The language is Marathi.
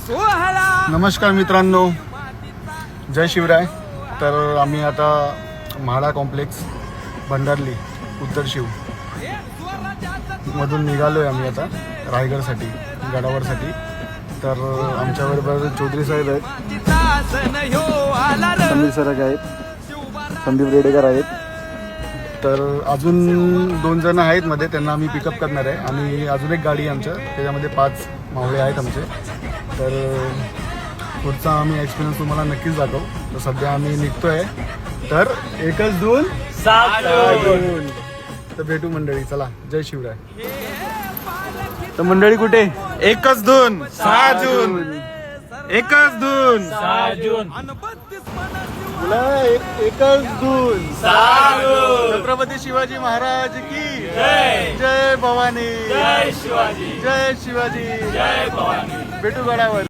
नमस्कार मित्रांनो, जय शिवराय. तर आम्ही आता म्हाडा कॉम्प्लेक्स भंडारली उत्तर शिव मधून निघालो आहे आम्ही आता रायगडसाठी गडावरसाठी. तर आमच्याबरोबर चौधरी साहेब आहेत, समीर सरक आहेत, संदीप रेडेकर आहेत. तर अजून 2 जण आहेत मध्ये, त्यांना आम्ही पिकअप करणार आहे. आणि अजून एक गाडी आहे आमच्या, त्याच्यामध्ये 5 मावळे आहेत आमचे. तर पुढचा आम्ही एक्सपिरियन्स तुम्हाला नक्कीच दाखवू. तर सध्या आम्ही निघतो आहे. तर 1 जून 7 जून तर भेटू मंडळी. चला, जय शिवराय. तर मंडळी कुठे? 1 जून 6 जून 1 जून 6 जून 1 जून 6 जून. छत्रपती शिवाजी महाराज की जय. जय भवानी, जय शिवाजी. जय शिवाजी. जय भवानी. भेटू गडावर.